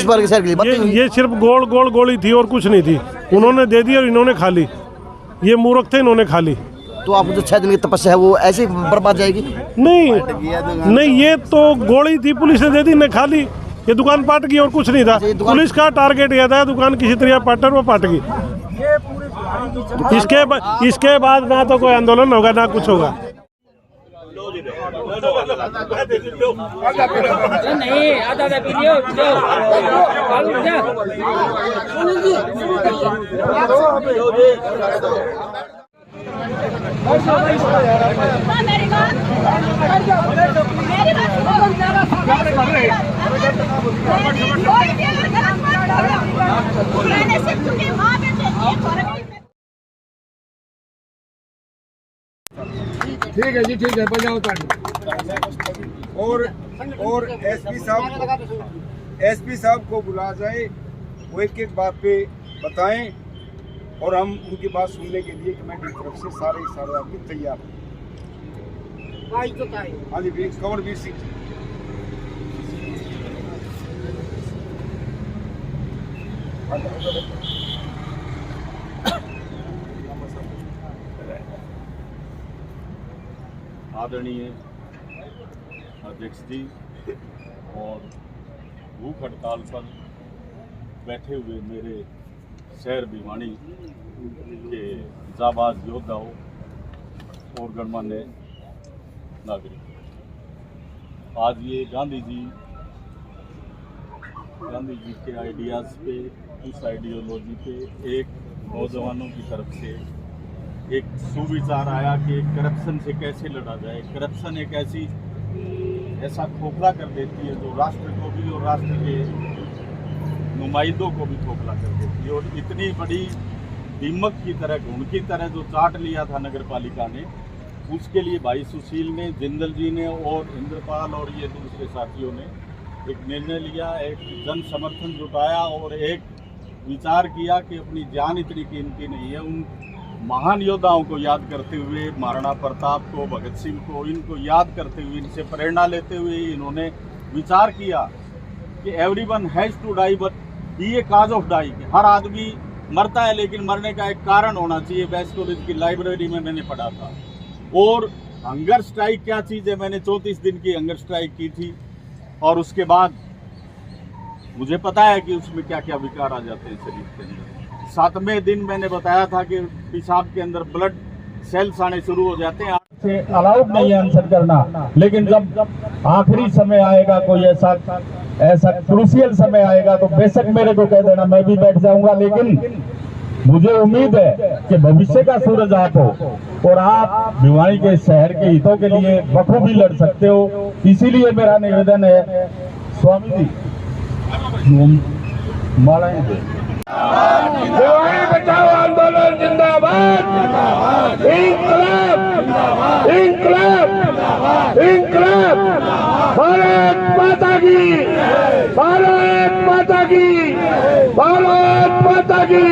Police वाले के शहर के लिए ये सिर्फ गोल गोल गोली थी और कुछ नहीं थी, उन्होंने दे दी और इन्होंने खा ली। ये मूर्ख थे, इन्होंने खा ली। तो आप जो 6 दिन की तपस्या है वो ऐसे ही बर्बाद जाएगी? नहीं, ये तो गोली थी, पुलिस ने दे दी, ने खा ली। ये दुकान पाट गई और कुछ नहीं था। पुलिस का टारगेट यह था दुकान किसी तरह पाट वो पाट गई। इसके बाद ना तो कोई आंदोलन होगा ना कुछ होगा। ठीक है जी, ठीक है, बजाओ ताली। और एसपी साहब को बुला जाए, वो एक एक बात पे बताएं और हम उनकी बात सुनने के लिए कमेटी की तरफ से सारे आदमी तैयार हैं। हाँ जी, कंवरवीर सिंह जी। आदरणीय अध्यक्ष जी और भूख हड़ताल पर बैठे हुए मेरे शहर भिवानी के जाबाज योद्धाओं और गणमान्य नागरिक, आज ये गांधी जी के आइडियाज़ पे, उस आइडियोलॉजी पे एक नौजवानों की तरफ से एक सुविचार आया कि करप्शन से कैसे लड़ा जाए। करप्शन एक ऐसा खोखला कर देती है जो राष्ट्र को भी और राष्ट्र के नुमाइंदों को भी खोखला कर देती है। और इतनी बड़ी दीमक की तरह, घुन की तरह जो चाट लिया था नगर पालिका ने, उसके लिए भाई सुशील ने, जिंदल जी ने और इंद्रपाल और ये दूसरे साथियों ने एक निर्णय लिया, एक जन समर्थन जुटाया और एक विचार किया कि अपनी जान इतनी कीमती नहीं है। उन महान योद्धाओं को याद करते हुए, महाराणा प्रताप को, भगत सिंह को, इनको याद करते हुए, इनसे प्रेरणा लेते हुए इन्होंने विचार किया कि everyone has to die but be a cause of die. हर आदमी मरता है लेकिन मरने का एक कारण होना चाहिए। बेस्ट कॉलेज की लाइब्रेरी में मैंने पढ़ा था। और हंगर स्ट्राइक क्या चीज़ है, मैंने 34 दिन की हंगर स्ट्राइक की थी और उसके बाद मुझे पता है कि उसमें क्या क्या विकार आ जाते हैं शरीर के अंदर। 7वें दिन मैंने बताया था कि पेशाब के अंदर ब्लड सेल्स आने शुरू हो जाते हैं। से अलाउड नहीं है आंसर करना, लेकिन जब आखिरी समय आएगा, कोई ऐसा क्रूशियल समय आएगा तो बेशक मेरे को कह देना, मैं भी बैठ जाऊंगा। लेकिन मुझे उम्मीद है कि भविष्य का सूरज आप हो और आप भिवानी के शहर के हितों के लिए बखूबी लड़ सकते हो। इसीलिए मेरा निवेदन है, स्वामी जी मालाएं दे। भिवानी बचाओ आंदोलन जिंदाबाद, इंकलाब इंकलाब इंकलाब, भारत माता की, भारत माता की, भारत माता की,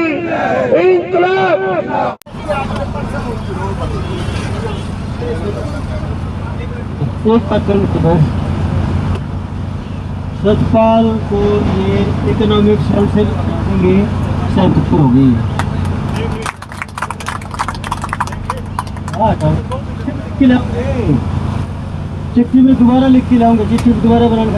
इंकलाब। एक पत्र सतपाल को ये इकोनॉमिक सेल से देंगे, शायद हो गई चिट्ठी में दोबारा लिख के लाऊंगा, चिट्ठी दोबारा बनाने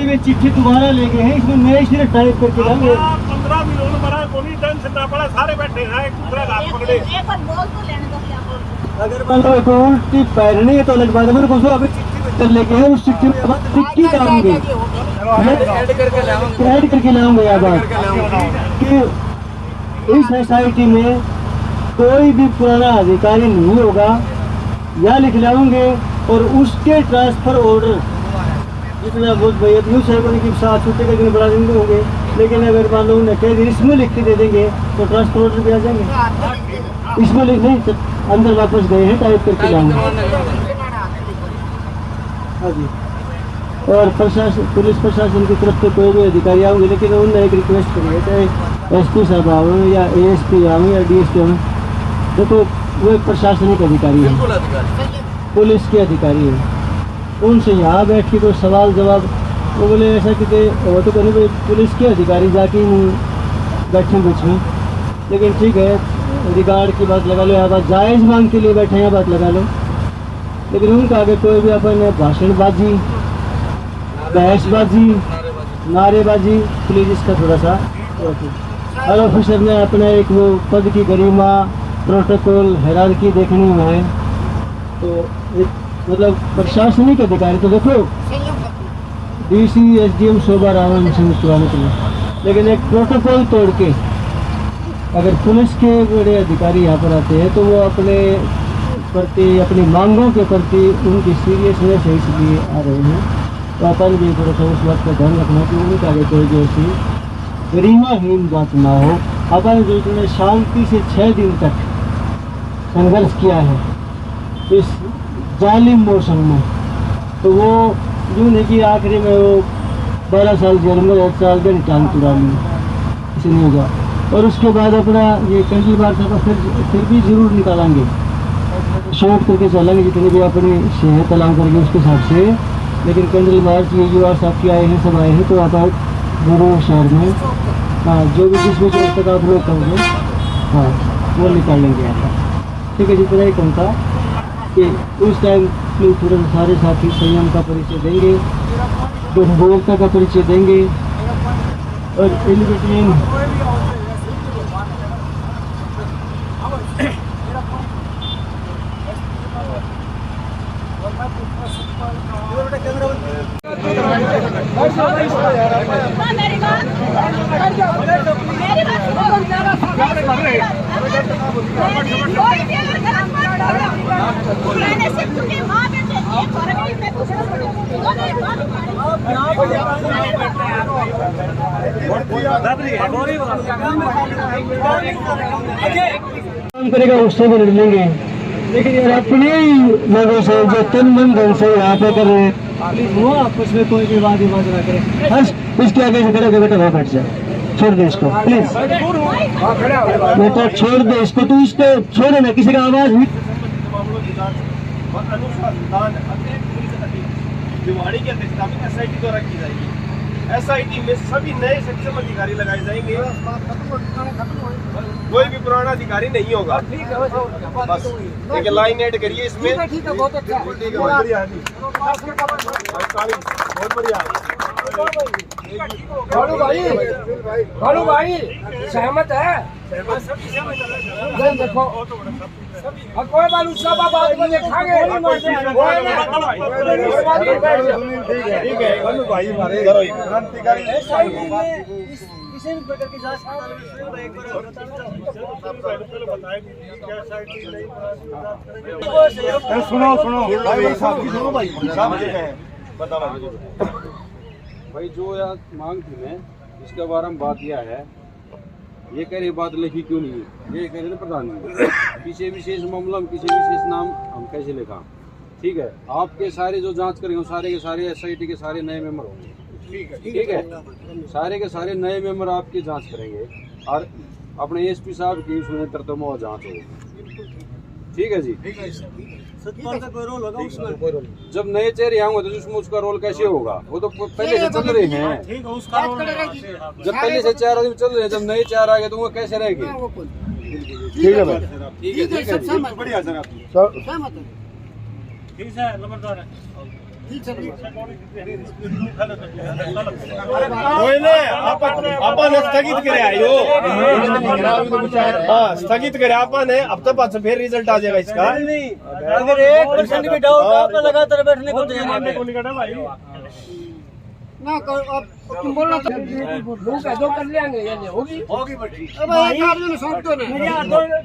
में चिट्ठी दोबारा ले गए हैं, इसमें नए सिरे टाइप करके लाऊंगे। 15 मिनट बड़ा कोई टेंशन ना पड़ा, सारे बैठे हैं एक दूसरे का हाथ पकड़े। अगर को उल्टी पैरनी है तो अलग बात है, मेरे को अभी चिट्ठी लेके है, उस चिट्ठी में चिट्ठी लाऊंगे, ऐड करके लाऊंगे। यह बात कि इस सोसाइटी में कोई भी पुराना अधिकारी नहीं होगा, या लिख लाऊंगे और उसके ट्रांसफर ऑर्डर जितना बहुत भैया न्यूज साहब के साथ छुट्टी करके बढ़ा देंगे होंगे। लेकिन अगर मान लो उन्हें कह दी इसमें लिख के दे देंगे तो ट्रांसफर ऑर्डर भी आ जाएंगे। इसमें लिख नहीं, अंदर वापस गए हैं, टाइप करके लाऊंगे। हाँ जी। और प्रशासन, पुलिस प्रशासन की तरफ से कोई भी अधिकारी आएंगे, लेकिन उन्होंने एक रिक्वेस्ट करी है, चाहे एसपी साहब आए या एएसपी आए या डीएसपी आए, देखो वो एक प्रशासनिक अधिकारी है, पुलिस के अधिकारी है, उनसे यहाँ बैठ के कोई सवाल जवाब, वो बोले ऐसा कि वो तो कहने भाई पुलिस के अधिकारी जाके बैठे बीच में, लेकिन ठीक है रिगार्ड की बात लगा लो, यहाँ बात जायज़ मांग के लिए बैठे हैं, बात लगा लो। लेकिन उनका आगे कोई भी अपन भाषणबाजी, बहसबाजी, नारेबाजी, प्लीज़ इसका थोड़ा सा हर ऑफिसर ने अपना एक वो पद की गरिमा, प्रोटोकॉल, हायरार्की देखनी है। तो एक मतलब प्रशासनिक अधिकारी तो देखो डीसी एसडीएम 100 बार आवाज़ कराने के लिए, लेकिन एक प्रोटोकॉल तोड़ के अगर पुलिस के बड़े अधिकारी यहाँ पर आते हैं तो वो अपने प्रति, अपनी मांगों के प्रति उनकी सीरियसनेस है इसलिए आ रहे हैं। तो अपन भी थोड़ा सा उस बात का ध्यान रखना कि उनका आगे कोई जो ऐसी गरिमाहीन बात ना हो। अपन जो इतने शांति से 6 दिन तक संघर्ष किया है इस जालिम मौसम में, तो वो यूँ नहीं कि आखिरी में वो 12 साल जेल में 8 साल के टांग तुड़ा ली, इसे नहीं होगा। और उसके बाद अपना ये कैंडल मार्च का फिर भी ज़रूर निकालेंगे, शॉर्ट करके चलेंगे जितनी भी अपनी सेहत तलाम करके उसके हिसाब से। लेकिन कैंडल मार्च ये युवा साहब के आए हैं, सब आए हैं, तो आप जरूर शहर में हाँ जो भी जिस भी तक आप लोग करोगे हाँ वो निकाल लेंगे यहाँ पर। ठीक है, जितना ही कम था कि उस टाइम में थोड़ा सारे साथी संयम का परिचय देंगे, दुर्बलता का परिचय देंगे, और इन बिटवीन करेगा उससे भी लड़ लेंगे, लेकिन यार अपने ही लोगों से जो तन मन धन से यहाँ पे कर रहे हैं वो आपस में कोई भी वाद विवाद ना करे। बस इसके आगे से खड़े होकर बेटा वहाँ बैठ जाए, छोड़ दे इसको प्लीज बेटा, छोड़ दे इसको, तू इसको छोड़े ना, किसी का आवाज भी। दिवाड़ी की अध्यक्षता में एसआईटी द्वारा की जाएगी। एसआईटी में सभी नए सक्षम अधिकारी लगाए जाएंगे, कोई भी पुराना अधिकारी नहीं होगा। बस एक लाइन ऐड करिए इसमें। बहुत बढ़िया भालू भाई सहमत है? देखो कोई बालू सब बात में देखांगे। ठीक है भालू भाई हमारे क्रांतिकारी किसी भी प्रकार की जांच सुनो भाई जो यार मांग थी मैं इसके बारे में बात किया है, ये कह रही बात लिखी क्यों नहीं है, ये कह रहे थे प्रधान जी पीछे विशेष मामला में किसी विशेष नाम हम कैसे लिखा। ठीक है, आपके सारे जो जांच करेंगे सारे के सारे एसआईटी के सारे नए मेंबर होंगे। ठीक है, सारे के सारे नए मेंबर आपकी जांच करेंगे और अपने एसपी साहब की सुने तरतम और जांच होगी। ठीक है जी, सतपाल का कोई रोल होगा उसमें? जब नए चेहरे आएंगे तो उसमें उसका रोल कैसे होगा? वो तो पहले से चल रहे हैं। ठीक है, उसका रोल जब पहले से 4 आदमी चल रहे हैं, जब नए 4 आ गए तो वो कैसे रहेगी? ठीक है भाई, ठीक है, बढ़िया सर ठीक है, नंबरदार है। आपण स्थगित करे आयो, हाँ स्थगित करे अपन है। अब तो पास फिर रिजल्ट आ जाएगा इसका। अगर 1% भी डाउट हो तो लगातार बैठने को तैयार है ना। तुम बोलना जो कर लेंगे होगी मेरी हाथ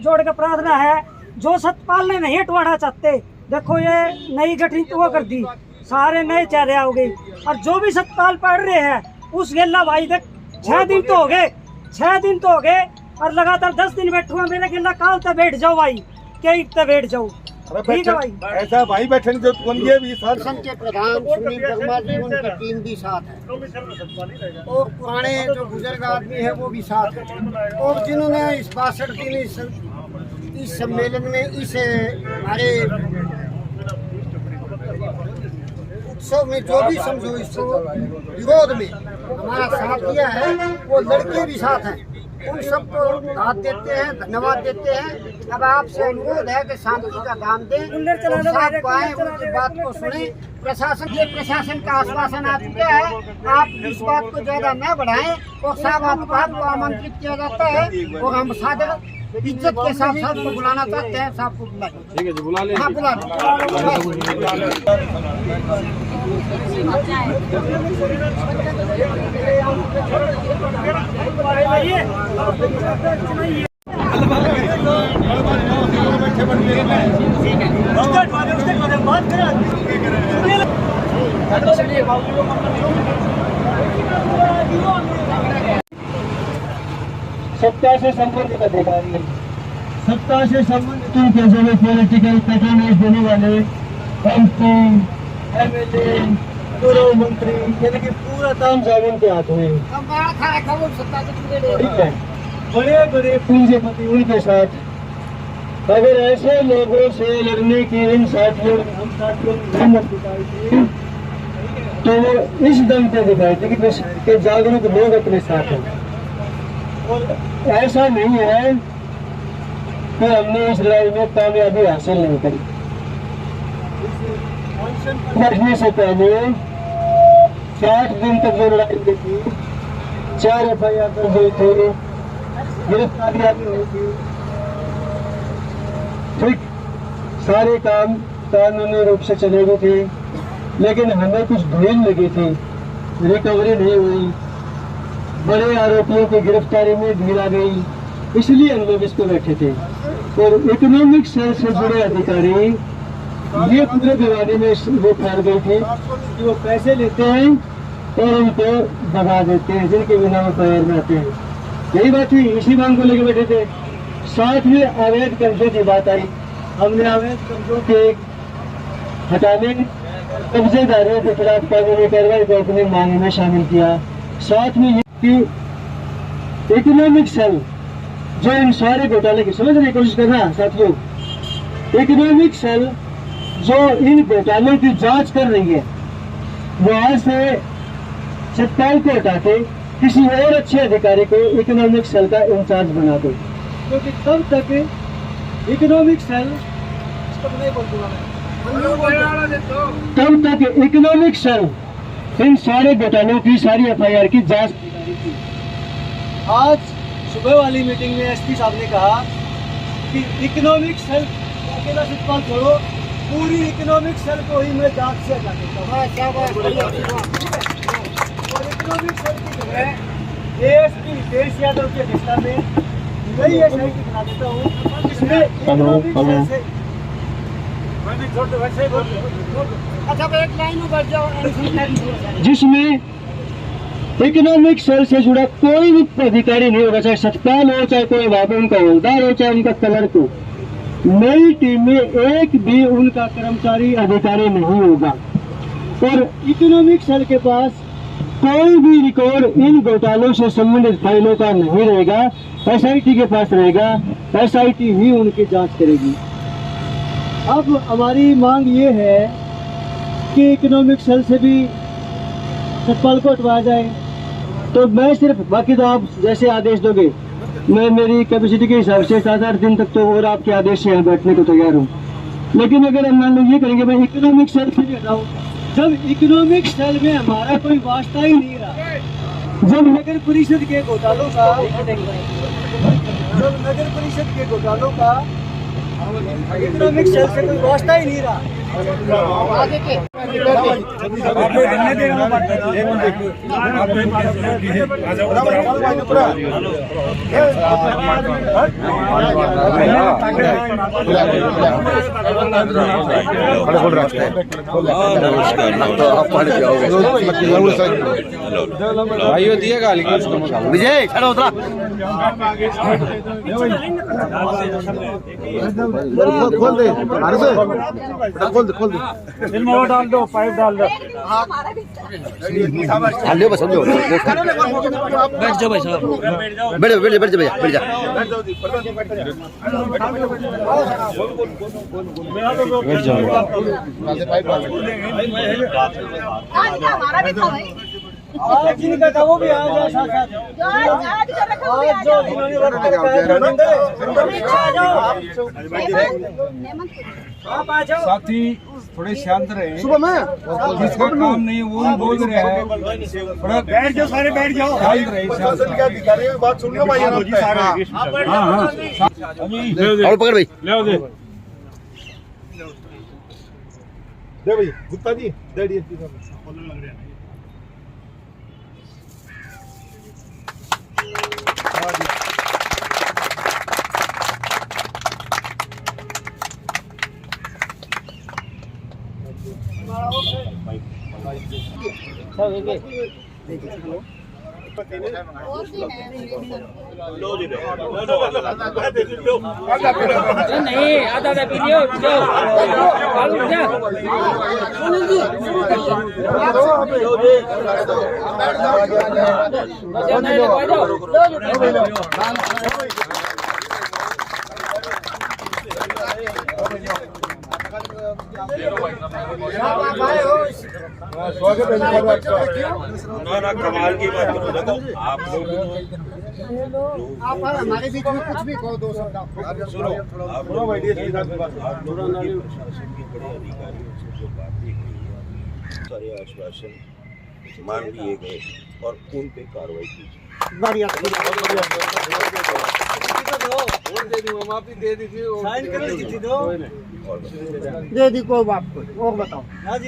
जोड़ के प्रार्थना है, जो सतपाल ने नहीं हटवाना चाहते, देखो ये नई गठित वो कर दी, सारे नए चेहरे आ गए। और जो भी सतपाल पढ़ रहे हैं उस गेला भाई तक 6 दिन तो हो गए, 6 दिन तो हो गए, और लगातार 10 दिन बैठूंगा। मेरे गेला काल तक बैठ जाओ भाई, क्या इतने बैठ जाओ। ठीक है भाई, ऐसा भाई बैठने जो ये भी सर के प्रधान सुनील वर्मा जी उनकी टीम भी साथ है, और पुराने जो बुजुर्ग आदमी है वो भी साथ है, और जिन्होंने इस 62 दिन इस सम्मेलन में इस हमारे उत्सव में जो भी समझो इस विरोध में हमारा साथ दिया है, वो लड़के भी साथ हैं, उन सबको हाथ देते हैं, धन्यवाद देते हैं। अब आपसे अनुरोध है कि शांति का काम दें, साथ आए, उनकी बात को सुने। प्रशासन का आश्वासन आ चुका है, आप इस बात को ज्यादा न बढ़ाएं और सब आपको आमंत्रित किया जाता है और हम सादर इज्जत के साथ सबको बुलाना चाहते हैं। सबको बुला ठीक है जी, बुला लें। हाँ, बुला सत्ता से संबंधित अधिकारी, सत्ता से संबंधित केसों में पॉलिटिकल पैटर्नेज देने वाले MP, MLA, पूर्व मंत्री, यानी कि पूरा काम जामीन के हाथ में। ठीक है, बड़े बड़े पूंजीपति उनके साथ अगर ऐसे लोगों से लड़ने की हम साथियों ने हिम्मत दिखाई थी, तो वो इस दम पे दिखाई थी कि जागरूक लोग अपने साथ हैं। और ऐसा नहीं है कि हमने इस लड़ाई में कामयाबी हासिल नहीं करी। बढ़ने से पहले 60 दिन तक जो लड़ाई हुई थी, 4 FIR दर्ज हुई थी, गिरफ्तारियां भी हुई थी। ठीक, सारे काम कानूनी रूप से चले गए थे, लेकिन हमें कुछ ढील लगी थी, रिकवरी नहीं हुई, बड़े आरोपियों की गिरफ्तारी में ढील आ गई, इसलिए हम लोग इसको बैठे थे। और इकोनॉमिक सेल से जुड़े अधिकारी ये पूरे दीवाने में वो फैल गई थी कि वो पैसे लेते हैं और उनको दबा देते हैं, जिनके बिना वो पैर में आते हैं। यही बात थी, इसी मांग को लेकर बैठे थे। साथ में अवैध कब्जे की बात आई, हमने अवैध कब्जों के हटाने, कब्जेदारों के खिलाफ कानूनी कार्रवाई को अपनी मांग में शामिल किया। साथ में ये कि इकोनॉमिक सेल जो इन सारे घोटाले की समझने की कोशिश कर रहा है साथियों, इकोनॉमिक सेल जो इन घोटालों की जांच कर रही है, वहां से सत्ताल को हटा के किसी और अच्छे अधिकारी को इकोनॉमिक सेल का इंचार्ज बना दो, क्योंकि तब तक इकोनॉमिक सेल इन सारे घोटालों की सारी FIR की जांच। आज सुबह वाली मीटिंग में SP साहब ने कहा कि इकोनॉमिक सेल अकेला सतपाल छोड़ो, पूरी इकोनॉमिक सेल को ही मैं जांच से हटा देता हूँ। और इकोनॉमिक सेल की जगह ASP देश यादव की अध्यक्षता में नई SIT बना देता हूँ, जिसमें इकोनॉमिक सेल से जिसमें इकोनॉमिक सेल से जुड़ा कोई भी अधिकारी नहीं होगा, चाहे सतपाल हो, चाहे कोई वहाँ पे उनका हवलदार हो, चाहे उनका क्लर्क हो। नई टीम में एक भी उनका कर्मचारी अधिकारी नहीं होगा और इकोनॉमिक सेल के पास कोई भी रिकॉर्ड इन घोटालों से संबंधित फाइलों का नहीं रहेगा, SIT के पास रहेगा, SIT ही उनकी जांच करेगी। अब हमारी मांग ये है कि इकोनॉमिक सेल से भी सतपाल को हटवाया जाए। तो मैं सिर्फ, बाकी तो आप जैसे आदेश दोगे, मैं मेरी कैपेसिटी के हिसाब से 7-8 दिन तक तो और आपके आदेश से यहाँ बैठने को तैयार हूँ। लेकिन अगर हम मान लो ये करेंगे मैं इकोनॉमिक सेल से भी हटाऊँ, जब इकोनॉमिक सेल में हमारा कोई वास्ता ही नहीं रहा, जब नगर परिषद के घोटालों का इकोनॉमिक सेल से कोई वास्ता ही नहीं रहा, भाइयों दिएगा विजय खड़ा उतरा खोल दे, खोल दे, खोल दे। डाल दो। दो, पाइप डाल दो। लो बस समझो। बैठ जाओ भाई साहब। बैठ जाओ भैया, बैठ जा। बैठ जाओ। हमारा भी था भाई। जिनका था वो भी आ जाए साथ साथ। जो जिन्होंने वर्क आ जाओ। आप आ जाओ। साथी थोड़े शांत रहे। सुबह में जिसका काम नहीं है वो भी बोल रहे हैं। थोड़ा बैठ जाओ, सारे बैठ जाओ। शांत रहे। बात सुन लो भाई। और पकड़ भाई। ले दे। दे भाई गुप्ता जी दे दिए। नहीं आधा आधा पी लियो स्वागत है। ना कमाल की बात करो। देखो आप लोग आप हमारे बीच में कुछ भी कहो, दो शब्द आप सुनो। आप लोग प्रशासन के बड़े अधिकारियों से जो बातें हुई है, सारे आश्वासन मान लिए गए और उन पे कार्रवाई की। बढ़िया दे दी कोई बात कोई और बताओ।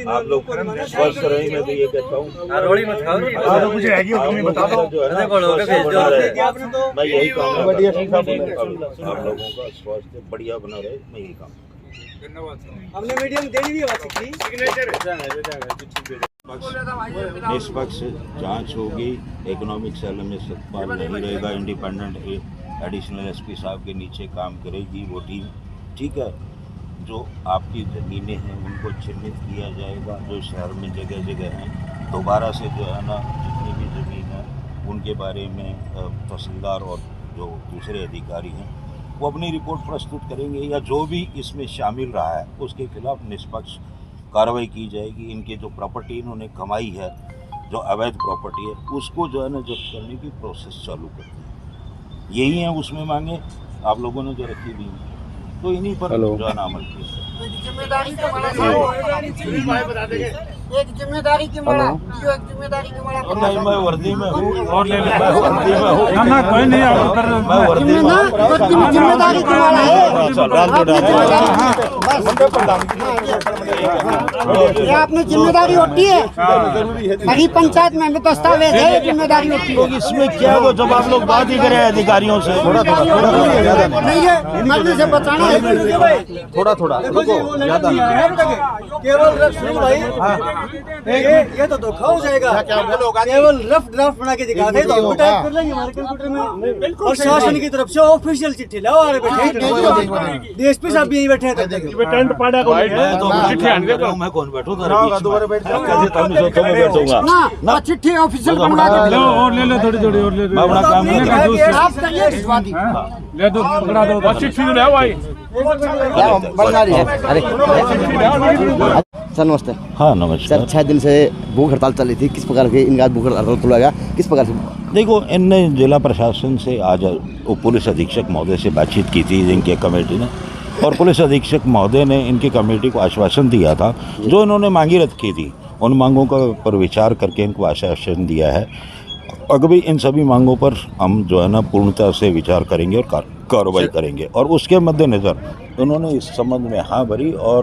आप लोग स्वस्थ रहे। मैं तो ये कहता हूँ मैं यही कहूँगा आप लोगों का स्वास्थ्य बढ़िया बना रहे। मैं यही कहूँगा। हमने मीडियम दे दी निष्पक्ष जांच होगी। इकोनॉमिक सेल में सतपाल नहीं रहेगा। इंडिपेंडेंट एडिशनल एसपी साहब के नीचे काम करेगी वो टीम। ठीक है। जो आपकी ज़मीनें हैं उनको चिन्हित किया जाएगा। जो शहर में जगह जगह हैं दोबारा से जो है ना जितनी भी ज़मीन है उनके बारे में तहसीलदार और जो दूसरे अधिकारी हैं वो अपनी रिपोर्ट प्रस्तुत करेंगे या जो भी इसमें शामिल रहा है उसके खिलाफ निष्पक्ष कार्रवाई की जाएगी। इनकी जो प्रॉपर्टी इन्होंने कमाई है, जो अवैध प्रॉपर्टी है, उसको जो है ना जब्त करने की प्रोसेस चालू करती है। यही है उसमें मांगे आप लोगों ने जो रखी हुई है, तो इन्हीं पर जो है ना अमल किया। जिम्मेदारी की माला एक जिम्मेदारी की माला जो एक जिम्मेदारी की माला। नहीं मैं वर्दी में हूँ और ले ले कोई नहीं मैं वर्दी में जिम्मेदारी की माला है। ये आपने जिम्मेदारी होती है। बड़ी पंचायत में भी दस्तावेज है, जिम्मेदारी होती है। इसमें क्या वो जब आप लोग बात ही करें अधिकारियों से नहीं है मरने से बचाना है। थोड़ा ये तो धोखा हो जाएगा। केवल रफ ड्राफ्ट बना के दिखाते तो हम टाइप कर लेंगे हमारे कंप्यूटर में। और शासन की तरफ से ऑफिशियल चिट्ठी लाओ आ रहे बैठे। डीएसपी साहब भी यहीं बैठे थे। टेंट पाड़ा को मैं कौन बैठूं बैठूंगा ना चिट्ठी ऑफिशियल बनवा के और ले लो थोड़ी और ले लो। मैं अपना काम नहीं करता। आप करिए स्वादी ले दो पकड़ा दो। चिट्ठी ले आओ भाई। बनना रही है। अरे सर नमस्ते। हाँ नमस्कार। सर 6 दिन से भूख हड़ताल चल रही थी, किस प्रकार के इनका भूख हड़ताल तोड़ा गया, किस प्रकार से? देखो इनने जिला प्रशासन से आज पुलिस अधीक्षक महोदय से बातचीत की थी इनके कमेटी ने, और पुलिस अधीक्षक महोदय ने इनकी कमेटी को आश्वासन दिया था जो इन्होंने मांगी रखी थी। उन मांगों का पर विचार करके इनको आश्वासन दिया है। अभी इन सभी मांगों पर हम जो है ना पूर्णतः से विचार करेंगे और कार्रवाई करेंगे। और उसके मद्देनज़र उन्होंने इस संबंध में हाँ भरी और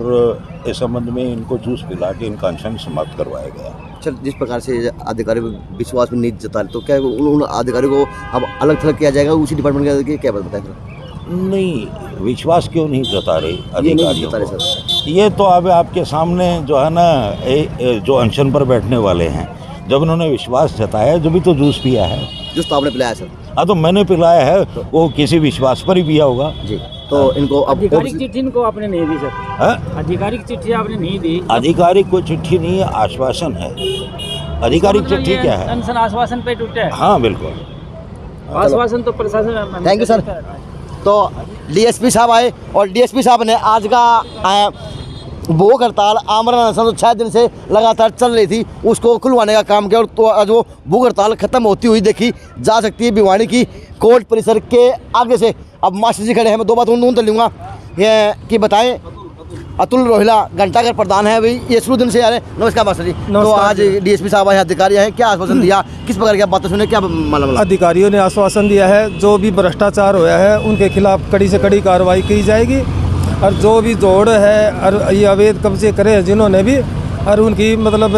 इस संबंध में इनको जूस पिला के इनका अनशन समाप्त करवाया गया। सर जिस प्रकार से अधिकारी विश्वास में नहीं जता रहे, तो क्या उन अधिकारियों को अब अलग थलग किया जाएगा उसी डिपार्टमेंट के? क्या बताएं सर? नहीं विश्वास क्यों नहीं जता रहे अधिकारियों को? सर ये तो अब आपके सामने जो है ना जो अनशन पर बैठने वाले हैं, जब उन्होंने विश्वास जताया जब भी तो जूस पिया है। जूस तो आपने पिलाया सर? हाँ तो मैंने पिलाया है, वो किसी विश्वास पर ही पिया होगा जी। तो इनको अब आधिकारिक चिट्ठी इनको आपने नहीं दी सर? आधिकारिक चिट्ठी आपने नहीं दी? आधिकारिक कोई चिट्ठी नहीं है, आश्वासन है। आधिकारिक मतलब चिट्ठी ये क्या है? अनशन आश्वासन पे टूटे है? हाँ बिल्कुल। आश्वासन तो प्रशासन। Thank you sir. तो डीएसपी साहब आए और डीएसपी साहब ने आज का भूख हड़ताल आमरण अनशन जो 6 दिन से लगातार चल रही थी उसको खुलवाने का काम किया और तो आज वो भूख हड़ताल खत्म होती हुई देखी जा सकती है भिवानी की कोर्ट परिसर के आगे से। अब मास्टर जी खड़े हैं, मैं 2 बात उन लूँगा ये कि बताएं। अतुल रोहिला घंटाघर प्रधान है, भाई ये शुरू दिन से आ रहे। नमस्कार मास्टर जी। तो आज डीएसपी साहब आए, अधिकारी हैं, क्या आश्वासन दिया, किस प्रकार की बातें सुने, क्या मालूम? अधिकारियों ने आश्वासन दिया है जो भी भ्रष्टाचार होया है उनके खिलाफ कड़ी से कड़ी कार्रवाई की जाएगी और जो भी जोड़ है और ये अवैध कब्जे करे हैं जिन्होंने भी, और उनकी मतलब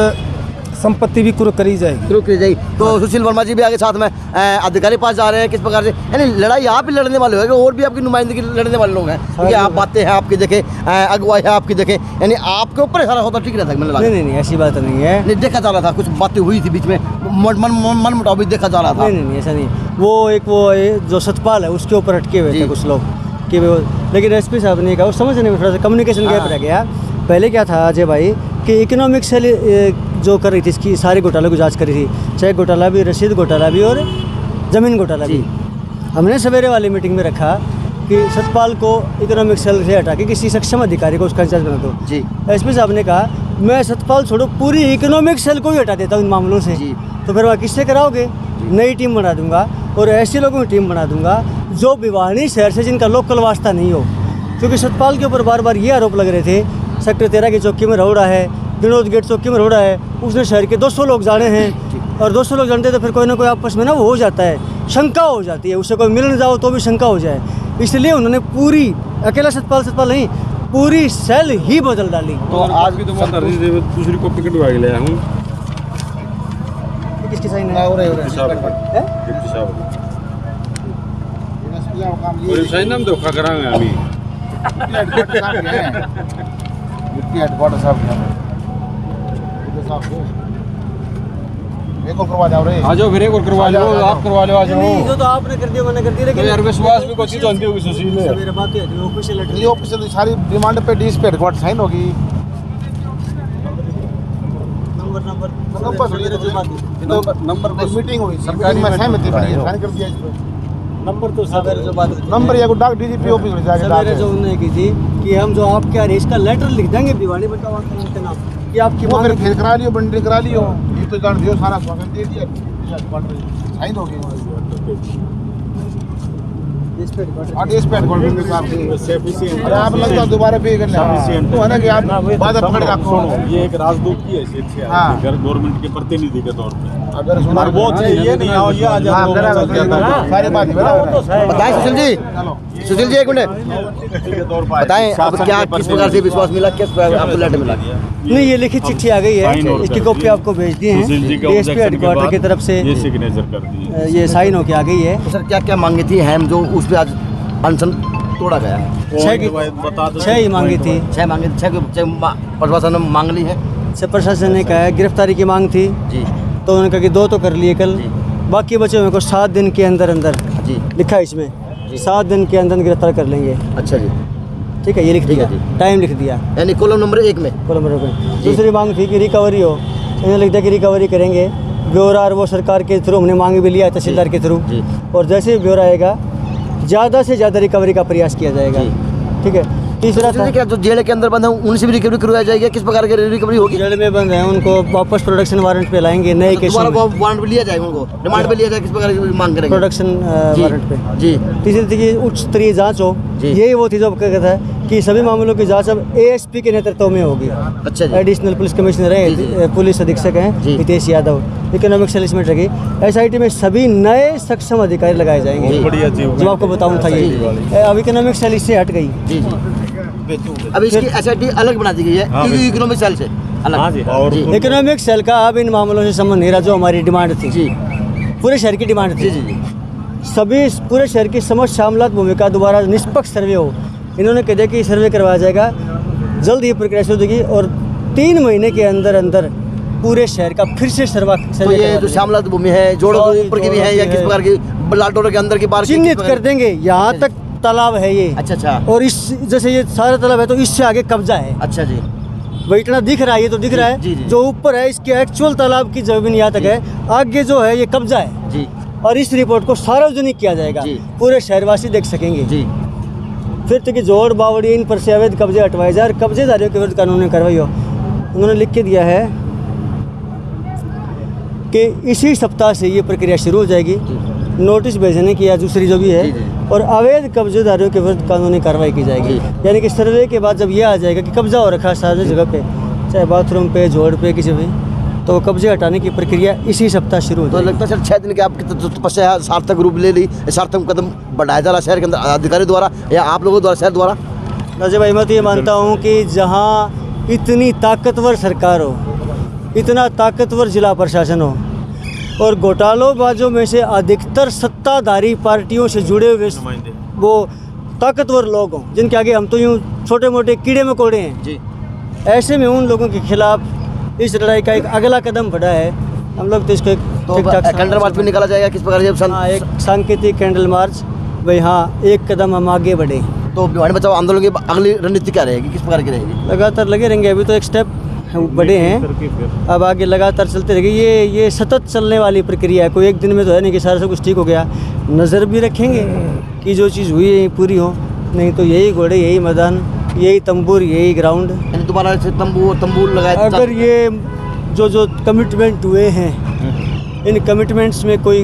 संपत्ति भी कुर्क करी जाएगी। तो सुशील वर्मा जी भी आगे साथ में अधिकारी पास जा रहे हैं, किस प्रकार से यानी लड़ाई आप ही लड़ने वाले हो और भी आपकी नुमाइंदगी लड़ने वाले लोग हैं? क्योंकि आप बातें हैं आपकी देखें, अगुवाई है आपकी देखें, यानी आपके ऊपर सारा होता ठीक रहता है। मैंने लगा नहीं ऐसी बात नहीं है। नहीं, देखा जा रहा था कुछ बातें हुई थी बीच में, मन मुटाव भी देखा जा रहा था। नहीं ऐसा नहीं। वो जो सतपाल है उसके ऊपर अटके हुए थे कुछ लोग कि लेकिन एसपी साहब ने कहा वो समझने में थोड़ा सा कम्युनिकेशन गैप रह गया। पहले क्या था अजय भाई कि इकोनॉमिक सेल जो कर रही थी इसकी सारे घोटालों की जांच करी थी, चाहे घोटाला भी, रसीद घोटाला भी और ज़मीन घोटाला भी। हमने सवेरे वाली मीटिंग में रखा कि सतपाल को इकोनॉमिक सेल से हटा के किसी सक्षम अधिकारी को उसका इंचार्ज बना दो जी। एसपी साहब ने कहा मैं सतपाल छोड़ो पूरी इकोनॉमिक सेल को ही हटा देता हूँ इन मामलों से जी। तो फिर वह किससे कराओगे? नई टीम बना दूंगा और ऐसे लोगों की टीम बना दूंगा जो भिवानी शहर से जिनका लोकल वास्ता नहीं हो। क्योंकि सतपाल के ऊपर बार बार ये आरोप लग रहे थे सेक्टर 13 की चौकी में रोड़ा है, विनोद गेट चौकी में रोड़ा है, उसने शहर के 200 लोग जाने हैं और 200 लोग जानते तो फिर कोई ना कोई आपस में ना वो हो जाता है, शंका हो जाती है, उससे कोई मिलने जाओ तो भी शंका हो जाए। इसलिए उन्होंने पूरी अकेला सतपाल नहीं पूरी सेल ही बदल डाली। तो आज की तो बात दूसरी कॉपी कटवा के लाया हूँ। किसकी साइन है? साइन नाम धोखा करांगे अभी हेडक्वार्टर साहब एक और करवा जाओ रे, आ जाओ फिर एक और करवा लो, आप करवा लो, आ जाओ। जो तो आपने कर दिया मैंने कर दिया, लेकिन यार विश्वास भी कोई चीज जानती होगी सुशील ने। मेरा बात है जो ऑफिशियल लेटर ये ऑफिशियल सारी डिमांड पे डीएस पे हेडक्वार्टर साइन होगी। नंबर मीटिंग हुई सरकारी में सहमति बनी है, साइन कर दिया इस पे। नंबर तो सवेरे जो बात नंबर या डाक डीजीपी ऑफिस में जाके सवेरे जो उन्होंने की थी कि हम जो आप क्या इसका लेटर लिख देंगे भिवानी बताओ आपके नाम कि आपकी वो फिर खेल करा लियो, बंडल करा लियो, ये तो जान दियो सारा स्वागत दे दिया, साइन हो गई। इस पे अरे आप लगता दोबारा पे करना तो है ना कि आप बात पकड़ रखो। ये एक राजदूत की हैसियत से अगर गवर्नमेंट के प्रतिनिधि के तौर पे अगर और वो ये नहीं आओ ये आ जाओ सारी बात बताएं सुशील जी एक मिनट बताएं अब क्या किस प्रकार से विश्वास मिला, किस प्रकार आपको लेटर मिला? नहीं ये लिखित चिट्ठी आ गई है, इसकी कॉपी आपको भेज दी है डीएसपी हेडक्वार्टर की तरफ से, ये सिग्नेचर कर दी, ये साइन होके आ गई है। तो सर क्या क्या मांगी थी हम जो उस पर आज अनशन तोड़ा गया है? 6 ही मांगी थी, 6 मांगी, 6 प्रशासन ने मांग ली है। प्रशासन ने कहा गिरफ्तारी की मांग थी जी, तो उन्होंने कहा कि 2 तो कर लिए कल, बाकी बचे हुए को 7 दिन के अंदर जी लिखा है इसमें 7 दिन के अंदर गिरफ्तार कर लेंगे। अच्छा जी, ठीक है, ये लिख दिया, टाइम लिख दिया, यानी कॉलम नंबर 1 में। कॉलम नंबर 1 में दूसरी मांग थी कि रिकवरी हो, इन्हें लिख दिया कि रिकवरी करेंगे। ब्यौरा और वो सरकार के थ्रू हमने मांग भी लिया है तहसीलदार के थ्रू, और जैसे ही ब्यौरा आएगा ज़्यादा से ज़्यादा रिकवरी का प्रयास किया जाएगा। ठीक है, तीसरा था क्या जो जेल के अंदर बंद है उनसे भी रिकवरी करवाई जाएगी, किस प्रकार की रिकवरी होगी? जेल में बंद है उनको वापस प्रोडक्शन वारंट पे लाएंगे, नए केस वारंट पे लिया जाएगा, उनको रिमांड पे लिया जाएगा, किस प्रकार की मांग करेंगे? प्रोडक्शन वारंट पे जी। तीसरी थी कि उच्च स्तरीय जांच हो, यही वो थी जो कहता है कि सभी मामलों की जांच अब एएसपी के नेतृत्व में होगी। अच्छा जी। एडिशनल पुलिस कमिश्नर है, पुलिस अधीक्षक हैं हितेश यादव, इकोनॉमिक सेल इसमें लगी। एसआईटी में सभी नए सक्षम अधिकारी लगाए जाएंगे, जो आपको बताऊँ था ये। अब इकोनॉमिक सेल इससे हट गई जी। अब इसकी एसआईटी अलग बना दी गई है इकोनॉमिक सेल से अलग। इकोनॉमिक सेल का अब इन मामलों से संबंध नहीं रहा, जो हमारी डिमांड थी जी, पूरे शहर की डिमांड थी जी। सभी पूरे शहर की समस्त मामलात भूमिका दोबारा निष्पक्ष सर्वे हो, इन्होंने कह दिया कि सर्वे करवाया जाएगा, जल्द ही प्रक्रिया शुरू होगी और 3 महीने के अंदर अंदर पूरे शहर का फिर से सर्वे। तो ये जो श्यामलात भूमि है जोड़ों के ऊपर की भी है या किस प्रकार की लाल डोर के अंदर की बार चिन्हित कर देंगे। यहाँ तक तालाब है ये। अच्छा। और इस जैसे ये सारा तालाब है तो इससे आगे कब्जा है। अच्छा जी। वही इतना दिख रहा है, ये तो दिख रहा है। जी। जो ऊपर है इसके एक्चुअल तालाब की जमीन यहाँ तक है, आगे जो है ये कब्जा है जी। और इस रिपोर्ट को सार्वजनिक किया जाएगा, पूरे शहरवासी देख सकेंगे जी। फिर तो कि जोड़ बावड़ी इन पर से अवैध कब्जे हटवाए जाए, कब्जेदारियों के विरुद्ध कानूनी कार्रवाई हो। उन्होंने लिख के दिया है कि इसी सप्ताह से ये प्रक्रिया शुरू हो जाएगी, नोटिस भेजने की या दूसरी जो भी है, और अवैध कब्जेदारियों के विरुद्ध कानूनी कार्रवाई की जाएगी। यानी कि सर्वे के बाद जब ये आ जाएगा कि कब्जा हो रखा है सार्वजनिक जगह पे, चाहे बाथरूम पे, जोड़ पे, किसी पे, तो कब्जे हटाने की प्रक्रिया इसी सप्ताह शुरू हो तो जाएगी। लगता है सर 6 दिन की आपकी तपस्या सार्थक रूप ले ली, सार्थक कदम बढ़ाया जा रहा शहर के अंदर अधिकारी द्वारा या आप लोगों द्वारा, शहर द्वारा? अजय भाई मैं तो ये मानता हूँ कि जहाँ इतनी ताकतवर सरकार हो, इतना ताकतवर जिला प्रशासन हो और घोटालोबाजों में से अधिकतर सत्ताधारी पार्टियों से जुड़े हुए वो ताकतवर लोग हों, जिनके आगे हम तो यूँ छोटे मोटे कीड़े मकोड़े हैं जी, ऐसे में उन लोगों के खिलाफ इस लड़ाई का एक अगला कदम बढ़ा है। हम लोग तो इसको एक कैंडल मार्च भी निकाला जाएगा किस प्रकार से? हाँ, एक सांकेतिक कैंडल मार्च। भाई हाँ, एक कदम हम आगे बढ़े। तो भिवानी बचाओ आंदोलन की अगली रणनीति क्या रहेगी, किस प्रकार की रहेगी? लगातार लगे रहेंगे, अभी तो एक स्टेप बड़े हैं, अब आगे लगातार चलते रहेंगे। ये सतत चलने वाली प्रक्रिया है, कोई एक दिन में तो है नहीं कि सारा सब कुछ ठीक हो गया। नज़र भी रखेंगे कि जो चीज़ हुई है पूरी हो, नहीं तो यही घोड़े, यही मैदान, यही तंबूर, यही ग्राउंड, दोबारा से तंबू लगाए। अगर ये जो कमिटमेंट हुए हैं, इन कमिटमेंट्स में कोई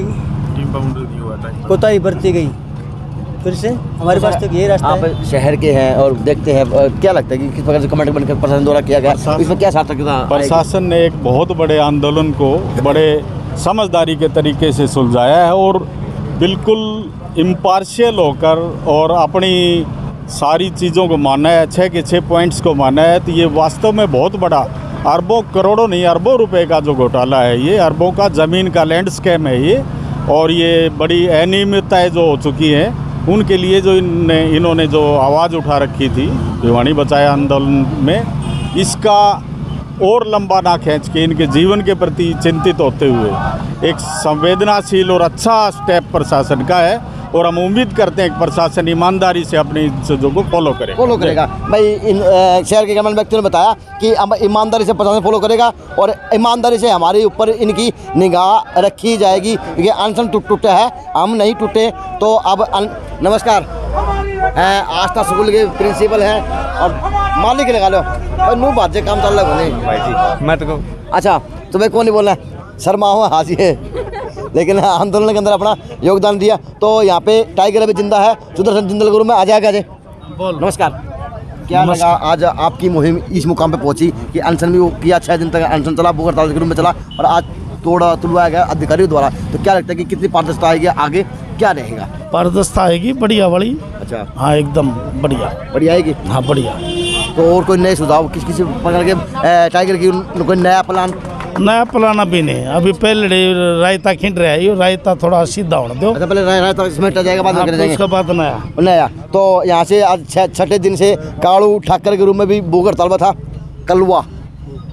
कोताही बरती गई, फिर से हमारे पास तो ये रास्ता आप है। शहर के हैं और देखते हैं, क्या लगता है कि किस प्रकार से कमेंट प्रशासन द्वारा किया गया, इसमें क्या सार्थकता? प्रशासन ने एक बहुत बड़े आंदोलन को बड़े समझदारी के तरीके से सुलझाया है और बिल्कुल इम्पार्शियल होकर और अपनी सारी चीज़ों को माना है, 6 के 6 पॉइंट्स को माना है। तो ये वास्तव में बहुत बड़ा, अरबों करोड़ों नहीं अरबों रुपए का जो घोटाला है, ये अरबों का ज़मीन का लैंड स्कैम है ये। और ये बड़ी अनियमितताएं जो हो चुकी हैं, उनके लिए जो इन्होंने जो आवाज़ उठा रखी थी भिवानी बचाए आंदोलन में, इसका और लंबा ना खींच के इनके जीवन के प्रति चिंतित होते हुए एक संवेदनाशील और अच्छा स्टेप प्रशासन का है। और हम उम्मीद करते हैं कि प्रशासन ईमानदारी से अपनी चीज़ों को फॉलो करेगा। भाई इन शहर के गणमान्य व्यक्तियों ने बताया कि हम ईमानदारी से प्रशासन फॉलो करेगा और ईमानदारी से हमारे ऊपर इनकी निगाह रखी जाएगी। ये अनशन टूटा है, हम नहीं टूटे। तो अब नमस्कार, आस्था स्कूल के प्रिंसिपल हैं और मालिक लगा लो और नू बात काम चल रहा है भाई जी। मैं तो अच्छा, तुम्हें कौन नहीं बोलना है, शर्मा हो हाजी है, लेकिन आंदोलन के अंदर अपना योगदान दिया। तो यहाँ पे टाइगर अभी जिंदा है, सुदर्शन जिंदल गुरु में आ जाएगा जी। नमस्कार, क्या लगा आज आपकी मुहिम इस मुकाम पे पहुंची कि अनशन भी किया, 6 दिन तक अनशन चला, भूख हड़ताल के रूप में चला और आज तुड़वाया गया अधिकारियों द्वारा। तो क्या लगता है कि कितनी पारदर्शिता आएगी, आगे क्या रहेगा? पारदर्शिता आएगी बढ़िया वाली। अच्छा, हाँ एकदम बढ़िया आएगी। हाँ बढ़िया। तो और कोई नए सुझाव किसी प्रकार के टाइगर की कोई नया प्लान अभी नहीं, अभी पहले रायता खींच रहा है, रायता थोड़ा सीधा होने दो। अच्छा, पहले रायता समेटा जाएगा, बाद में करेंगे उसके बाद नया। तो यहाँ से आज 6ठे दिन से कालू ठाकर के रूप में भी भूख हड़ताल था, कलवा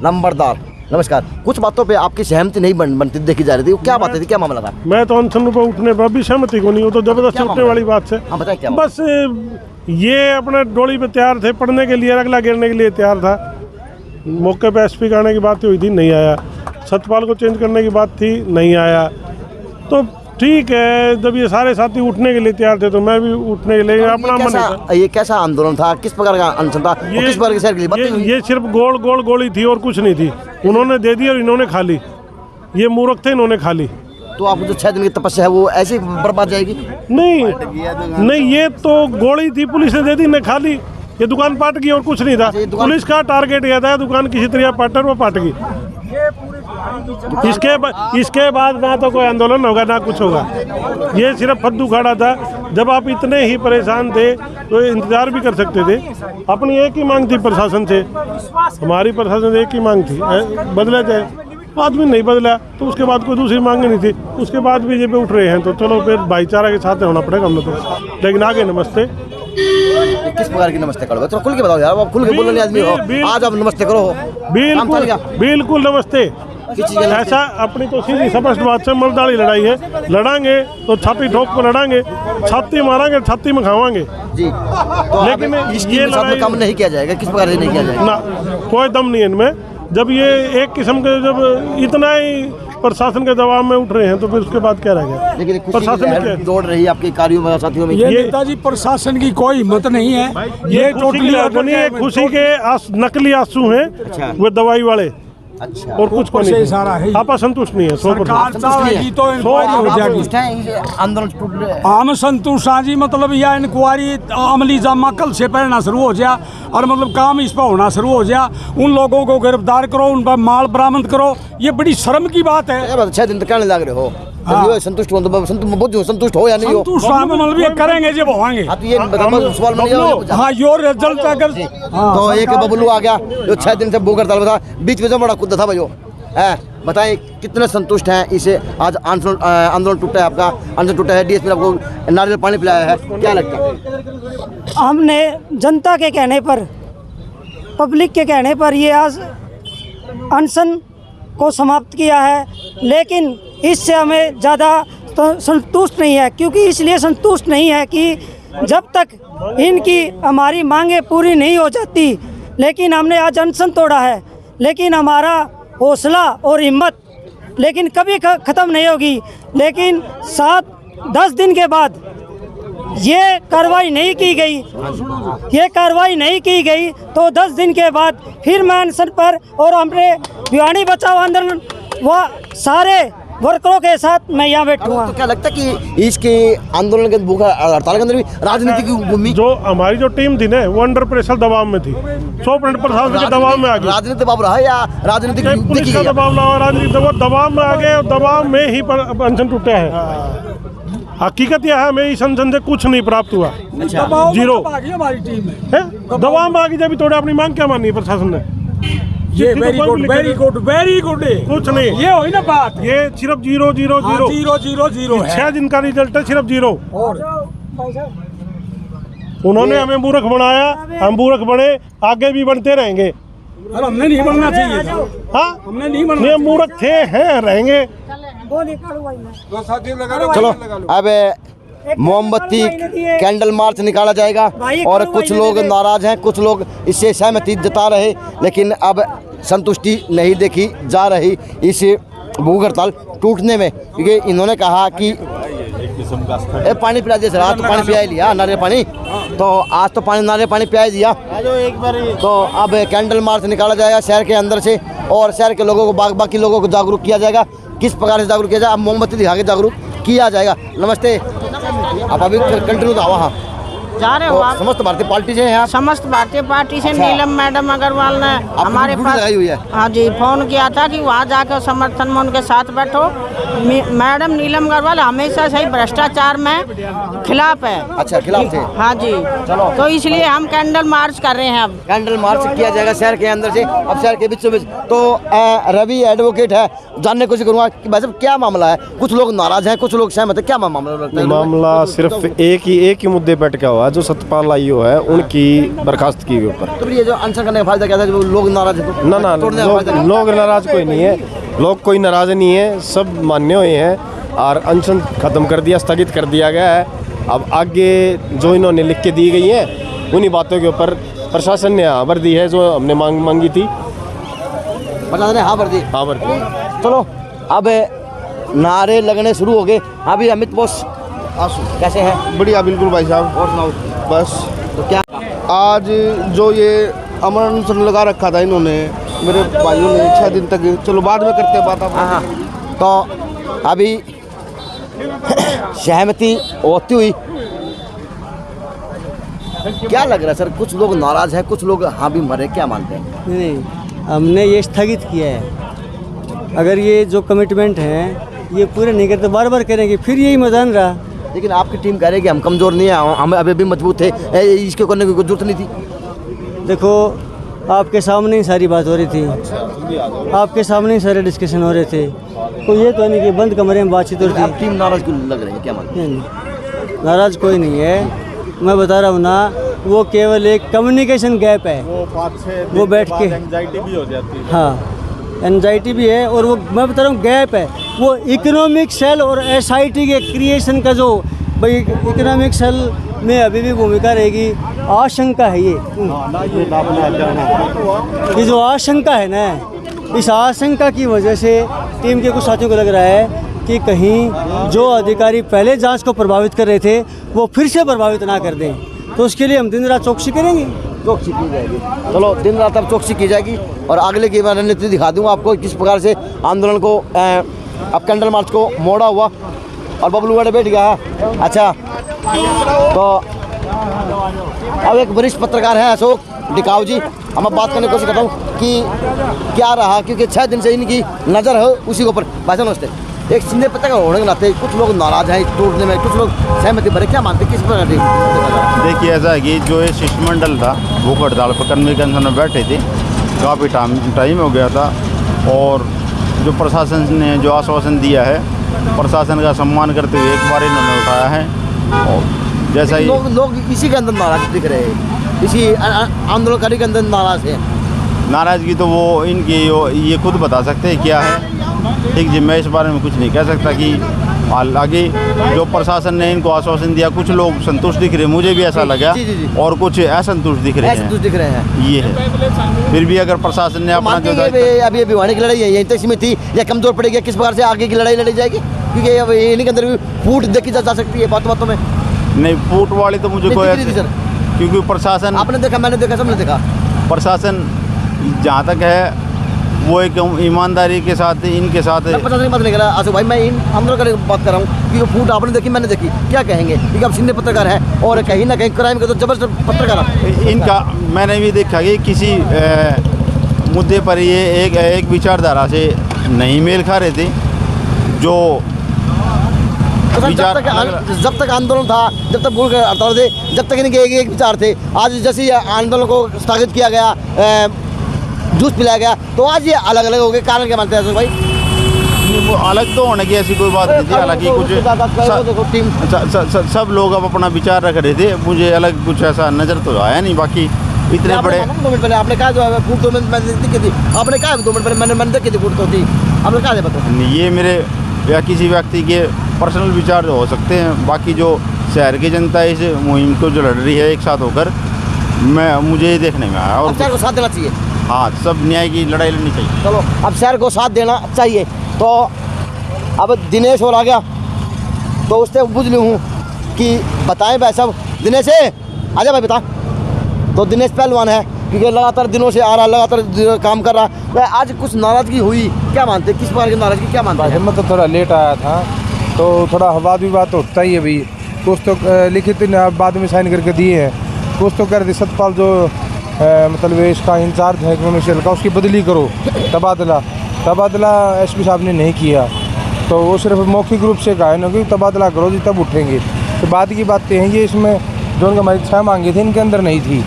नंबरदार। नमस्कार, कुछ बातों पे आपकी सहमति नहीं बनती देखी जा रही थी, क्या बातें थी, क्या मामला था? मैं तो अनशन पर उठने पर भी सहमति को नहीं, वो तो जबरदस्ती उठने वाली बात से। हाँ बताएं क्या? बस ये अपने डोली पे तैयार थे, पढ़ने के लिए, अगला गिरने के लिए तैयार था। मौके पे एसपी का आने की बात हुई थी, नहीं आया। सतपाल को चेंज करने की बात थी, नहीं आया। तो ठीक है, जब ये सारे साथी उठने के लिए तैयार थे तो मैं भी उठने के लिए अपना मन था। ये कैसा आंदोलन था, किस प्रकार का अनशन था, किस प्रकार के शहर के लिए? ये सिर्फ गोली थी और कुछ नहीं थी। उन्होंने दे दी और इन्होंने खा ली, ये मूर्ख थे, इन्होंने खा ली। तो आपको जो 6 दिन की तपस्या है वो ऐसे बर्बाद जाएगी? नहीं, ये तो गोली थी, पुलिस ने दे दी, ने खा ली। ये दुकान पाट गई और कुछ नहीं था। पुलिस का टारगेट यह था दुकान किसी तरह पाटर वो पाट गई। इसके बाद ना तो कोई आंदोलन होगा ना कुछ होगा। ये सिर्फ फद्दू खड़ा था। जब आप इतने ही परेशान थे तो इंतजार भी कर सकते थे। अपनी एक ही मांग थी प्रशासन से, हमारी प्रशासन से एक ही मांग थी, बदला जाए। आदमी नहीं बदला तो उसके बाद कोई दूसरी मांग नहीं थी। उसके बाद बीजेपी उठ रहे हैं तो चलो फिर भाईचारा के साथ होना पड़ेगा हम लोग को। लेकिन आगे नमस्ते। किस प्रकार की नमस्ते करोगे? तो खुल के बताओ यार, आप खुल के बोलने आदमी हो, आज आप नमस्ते करो। बिल्कुल नमस्ते। ऐसा अपनी तो सीधी स्पष्ट बात से मर्दानी लड़ाई है। लड़ांगे तो छाती ठोक कर लड़ांगे, छाती मारांगे छाती में खावांगे जी। तो लेकिन ये लड़ाई कम नहीं किया जाएगा, किस प्रकार से नहीं किया जाएगा ना, कोई दम नहीं है इनमें। जब ये एक किस्म के जब इतना ही प्रशासन के दबाव में उठ रहे हैं तो फिर उसके बाद क्या रह गया। लेकिन प्रशासन दौड़ रही है आपके कार्यों में, साथियों में। ये नेताजी प्रशासन की कोई हिम्मत नहीं है। ये टोटली खुशी के नकली आंसू हैं। अच्छा। वो दवाई वाले। अच्छा। और कुछ को नहीं सारा है। आप संतुष्ट नहीं है। सरकार चाहेगी तो इंक्वायरी हो जाएगी। आंदोलन हम संतुष्ट हैं जी, मतलब यह इंक्वायरी अमली जामा कल से पहना शुरू हो जाए और मतलब काम इस पर होना शुरू हो जाए। उन लोगों को गिरफ्तार करो, उन पर माल बरामद करो। ये बड़ी शर्म की बात है। 6 दिन तक कहने लग रहे हो। हाँ। संतुष्ट हो तो संतुष्ट हो या नहीं हो? संतुष्ट मतलब ये करेंगे जब होंगे। हाँ, तो ये सवाल में हाँ, यो रिजल्ट अगर तो एक बबलू आ गया जो 6 दिन से भूख हड़ताल था, बीच में जो बड़ा कुत्ता था भाइयों। बताएं कितने संतुष्ट हैं इसे? आज आंदोलन टूटा है, आपका आंदोलन टूटा है, डीएसपी आपको नारियल पानी पिलाया है, क्या लगता है? हमने जनता के कहने पर, पब्लिक के कहने पर ये आज अनशन को समाप्त किया है, लेकिन इससे हमें ज़्यादा संतुष्ट नहीं है। क्योंकि इसलिए संतुष्ट नहीं है कि जब तक इनकी हमारी मांगें पूरी नहीं हो जाती, लेकिन हमने आज अनशन तोड़ा है, लेकिन हमारा हौसला और हिम्मत लेकिन कभी ख़त्म नहीं होगी। लेकिन 7-10 दिन के बाद ये कार्रवाई नहीं की गई, तो 10 दिन के बाद फिर मैं अनशन पर और हमने भिवानी बचाओ आंदोलन व सारे वर्करों के साथ मैं यहाँ बैठूंगा। तो क्या लगता है कि इसके आंदोलन के भूख हड़ताल के अंदर भी राजनीति की भूमि? जो हमारी जो टीम थी ना, वो अंडर प्रेशर दबाव में थी, 100% प्रशासन के दबाव में आ गई। राजनीतिक दबाव रहा या राजनीतिक पुलिस का दबाव रहा, राजनीतिक दबाव में आ गए और दबाव में ही अनशन टूटा है। हकीकत यह है, हमें इस अनशन से कुछ नहीं प्राप्त हुआ। जीरो हमारी टीम है। दबाव में आ गई जब तोड़े। अपनी मांग क्या मानी है प्रशासन ने? ये वेरी गुड कुछ नहीं। ये हो ना बात, ये सिर्फ 0 है। 6 दिन का रिजल्ट है, सिर्फ 0। उन्होंने हमें मूर्ख बनाया, हम मूर्ख बने, आगे भी बनते रहेंगे। हमने नहीं बनना चाहिए। हाँ, हमने नहीं बनना, मूर्ख थे, हैं, रहेंगे। चलो अब मोमबत्ती कैंडल मार्च निकाला जाएगा और कुछ लोग नाराज हैं, कुछ लोग इससे सहमति जता रहे, लेकिन अब संतुष्टि नहीं देखी जा रही इस भूख हड़ताल टूटने में। क्योंकि इन्होंने कहा कि पानी पिला दिया सर, आज तो पानी पिया ही लिया नारियल पानी, तो आज तो नारियल पानी पिया ही दिया। तो अब कैंडल मार्च निकाला जाएगा शहर के अंदर से और शहर के लोगों को, बाकी लोगों को जागरूक किया जाएगा। किस प्रकार से जागरूक किया जाए? अब मोमबत्ती दिखा के जागरूक किया जाएगा। नमस्ते, आप अभी कंटिन्यू था वहाँ जा रहे हो आप? समस्त भारतीय पार्टी से हैं? समस्त भारतीय पार्टी से नीलम मैडम अग्रवाल ने हमारे पास लगाई हुई है। हाँ जी, फोन किया था कि वहाँ जाकर समर्थन में उनके साथ बैठो। मैडम नीलम अग्रवाल हमेशा से ही भ्रष्टाचार में खिलाफ है। अच्छा, खिलाफ थे? हाँ जी। चलो, तो इसलिए हम कैंडल मार्च कर रहे हैं। अब कैंडल मार्च किया जाएगा शहर के अंदर से, अब शहर के बीचों बीच। तो रवि एडवोकेट है, जानने की कोशिश करूँगा कि भाई साहब क्या मामला है? कुछ लोग नाराज हैं, कुछ लोग सहमत है, क्या मामला? मामला सिर्फ एक ही मुद्दे पर अटका हुआ है, जो सतपाल आईओ है उनकी बर्खास्त की ऊपर। तो ये जो अनशन करने का फायदा क्या था? जो लोग नाराज है तो ना लोग नाराज कोई नहीं है, लोग कोई नाराज नहीं है, सब मान्य हुए हैं और अनशन खत्म कर दिया, स्थगित कर दिया गया है। अब आगे जो इन्होंने लिख के दी गई है उन्हीं बातों के ऊपर प्रशासन ने हाँ भर दी है, जो हमने मांगी थी। प्रशासन ने हाँ भर दी। चलो अब नारे लगने शुरू हो गए। अभी अमित बोस कैसे हैं? बढ़िया, बिल्कुल भाई साहब। और सुनाओ। बस तो क्या आज जो ये अमर अनशन लगा रखा था इन्होंने, मेरे भाइयों ने 6 दिन तक, चलो बाद में करते हैं बात। हाँ, तो अभी सहमति होती हुई क्या लग रहा है सर? कुछ लोग नाराज हैं, कुछ लोग हाँ भी मरे, क्या मानते हैं? नहीं, हमने ये स्थगित किया है। अगर ये जो कमिटमेंट हैं ये पूरे नहीं करते, बार बार करेंगे, फिर यही मैदान रहा। लेकिन आपकी टीम कह रही है कि हम कमज़ोर नहीं हैं, हम अभी भी मजबूत थे, इसके करने की कोई जरूरत नहीं थी। देखो, आपके सामने ही सारी बात हो रही थी, आपके सामने ही सारे डिस्कशन हो रहे थे, तो ये तो नहीं कि बंद कमरे में बातचीत हो रही थी। टीम नाराज क्यों लग रही है, क्या मानते हैं? नहीं, नाराज कोई नहीं है, मैं बता रहा हूँ ना, वो केवल एक कम्युनिकेशन गैप है। वो बैठ के एंजाइटी भी हो जाती है। हाँ, एनजाइटी भी है, और वो मैं बता रहा हूँ गैप है वो इकोनॉमिक सेल और एसआईटी के क्रिएशन का, जो भाई इकोनॉमिक सेल में अभी भी भूमिका रहेगी। आशंका है ये जो आशंका है ना, इस आशंका की वजह से टीम के कुछ साथियों को लग रहा है कि कहीं जो अधिकारी पहले जांच को प्रभावित कर रहे थे वो फिर से प्रभावित ना कर दें, तो उसके लिए हम दिन रात चौकसी करेंगे। चौकसी की जाएगी, चलो दिन रात अब चौकसी की जाएगी। और अगले की मैं रणनीति दिखा दूंगा आपको किस प्रकार से आंदोलन को अब कैंडल मार्च को मोड़ा हुआ और बबलू गढ़ बैठ गया है। अच्छा, तो अब एक वरिष्ठ पत्रकार है अशोक डिकाऊ जी, हम अब बात करने की कोशिश करता हूँ कि क्या रहा, क्योंकि 6 दिन से इनकी नज़र है उसी के ऊपर। भाषण नमस्ते, एक सीधे पत्रकार होने के नाते कुछ लोग नाराज हैं टूटने में, कुछ लोग सहमति भरे, क्या मानते किस प्रकार? देखिए ऐसा है कि जो ये शिष्टमंडल था भूख हड़ताल पर कर्मचारी अनशन में बैठे थे, काफ़ी टाइम हो गया था, और जो प्रशासन ने जो आश्वासन दिया है, प्रशासन का सम्मान करते हुए एक बार इन्होंने उठाया है। और जैसा ही लोग इसी के अंदर नाराज दिख रहे हैं, इसी आंदोलनकारी के अंदर नाराज है। नाराज़गी तो वो इनकी ये खुद बता सकते हैं क्या है, ठीक जी, मैं इस बारे में कुछ नहीं कह सकता कि आगे जो प्रशासन ने इनको आश्वासन दिया, कुछ लोग संतुष्ट दिख रहे, मुझे भी ऐसा लगा, और कुछ असंतुष्ट दिख रहे हैं। ये है, फिर भी अगर प्रशासन ने अपना जो अभी भिवानी की लड़ाई है यहीं तक सीमित थी या कमजोर पड़ेगी, किस प्रकार से आगे की लड़ाई लड़ी जाएगी? क्योंकि अब इन्हीं के अंदर भी फूट देखी जा सकती है बातों में। नहीं, फूट वाली तो मुझे कोई, क्योंकि प्रशासन, आपने देखा, मैंने देखा, सबने देखा, प्रशासन जहाँ तक है वो एक ईमानदारी के साथ इनके साथ प्रशासन बात नहीं कर रहा आशु भाई, मैं इन आंदोलन की बात कर रहा हूँ कि फूट आपने देखी, मैंने देखी, क्या कहेंगे? क्योंकि अब सीनियर पत्रकार है और कहीं ना कहीं क्राइम के तो जबरदस्त पत्रकार इनका मैंने भी देखा कि किसी मुद्दे पर ये एक विचारधारा से नहीं मेल खा रहे थे। जो जब तक आंदोलन था, जब तक भूख हड़ताल थे, जब तक इनके एक विचार थे, आज जैसे आंदोलन को स्थगित किया गया, जूस पिलाया गया, तो आज ये अलग अलग हो गए। कारण क्या मानते हैं अशोक भाई? वो अलग तो होने की ऐसी कोई बात नहीं थी, हालांकि कुछ सब लोग अब अपना विचार रख रहे थे, मुझे अलग कुछ ऐसा नज़र तो आया नहीं। बाकी इतने बड़े आपने कहा जो फूट 2 मिनट मैंने देखी थी, आपने कहा 2 मिनट पहले मैंने देखी थी फूट तो थी, आपने कहा बताओ? ये मेरे या किसी व्यक्ति के पर्सनल विचार हो सकते हैं। बाकी जो शहर की जनता इस मुहिम को जो लड़ रही है एक साथ होकर, मुझे ये देखने में आया। और शहर को साथ देना चाहिए, हाँ, सब न्याय की लड़ाई लड़नी चाहिए। चलो, अब शहर को साथ देना चाहिए। तो अब दिनेश और आ गया, तो उससे बुझ लूँ हूँ कि बताएं भाई साहब। दिनेश आजा भाई, बता। तो दिनेश पहलवान है, क्योंकि लगातार दिनों से आ रहा, लगातार काम कर रहा है। आज कुछ नाराज़गी हुई, क्या मानते, किस प्रकार की नाराज़गी, क्या मानते हैं? मैं तो थोड़ा लेट आया था, तो थोड़ा वाद विवाद तो होता ही है भाई। कुछ तो लिखित बाद में साइन करके दिए हैं, कुछ तो कर दी सतपाल जो मतलब इसका इंचार्ज है कमर्शियल का, उसकी बदली करो, तबादला एसपी साहब ने नहीं किया, तो वो सिर्फ मौखिक रूप से कहा है ना कि तबादला करो जी तब उठेंगे। तो बाद की बातें हैं, ये इसमें जो उनका हमारी 6 मांगे थे इनके अंदर नहीं थी,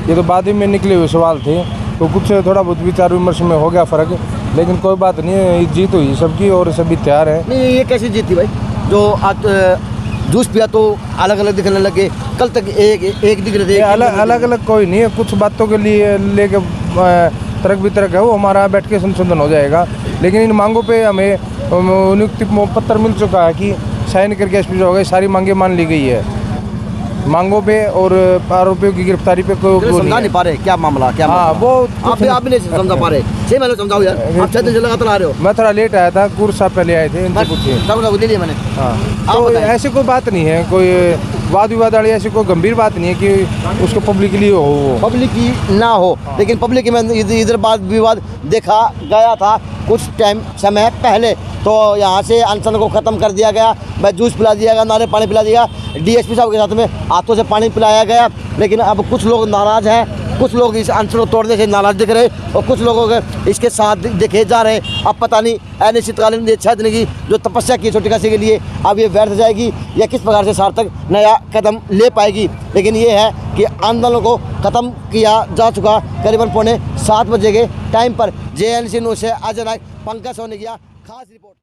ये तो बाद में निकले हुए सवाल थे। तो कुछ थोड़ा बहुत विचार विमर्श में हो गया फ़र्क, लेकिन कोई बात नहीं, जीत हुई सबकी और सभी तैयार हैं। नहीं, ये कैसी जीत थी भाई? जो आज जूस पिया तो अलग अलग दिखने लगे, कल तक एक दिख रहे थे। अलग अलग कोई नहीं है, कुछ बातों के लिए लेके तर्क वितर्क है, वो हमारा बैठ के संशोधन हो जाएगा। लेकिन इन मांगों पे हमें नियुक्ति पत्र मिल चुका है कि साइन करके एसपी हो गए, सारी मांगें मान ली गई है। मांगों पे और आरोपियों की गिरफ्तारी पे कोई समझा नहीं पा रहे क्या मामला, क्या? हाँ, वो आप नहीं समझा पा रहे। सही मैंने समझाओ यार, आप 6 दिन से लगातार आ रहे हो। मैं थोड़ा लेट आया था, कुर साहब पहले आए थे, इनसे पूछिए। ले लिया मैंने। हाँ, तो ऐसी कोई बात नहीं है, कोई वाद विवाद वाली ऐसी कोई गंभीर बात नहीं है कि उसको पब्लिकली हो, पब्लिकली ना हो। लेकिन पब्लिक में इधर वाद विवाद देखा गया था कुछ समय पहले, तो यहाँ से अनशन को ख़त्म कर दिया गया, मैं जूस पिला दिया गया, नारे पानी पिला दिया, डीएसपी साहब के साथ में हाथों से पानी पिलाया गया। लेकिन अब कुछ लोग नाराज़ हैं, कुछ लोग इस अनशन को तोड़ने से नाराज़ दिख रहे और कुछ लोगों के इसके साथ देखे जा रहे। अब पता नहीं अनिश्चितकालीन 6 दिन की जो तपस्या की छोटी काशी के लिए अब ये व्यर्थ जाएगी या किस प्रकार से सार्थक नया कदम ले पाएगी। लेकिन ये है कि आंदोलन को ख़त्म किया जा चुका करीबन 7:15 बजे के टाइम पर। JNC न्यूज़ से अजय नायक, पंकज सोनी किया खास रिपोर्ट।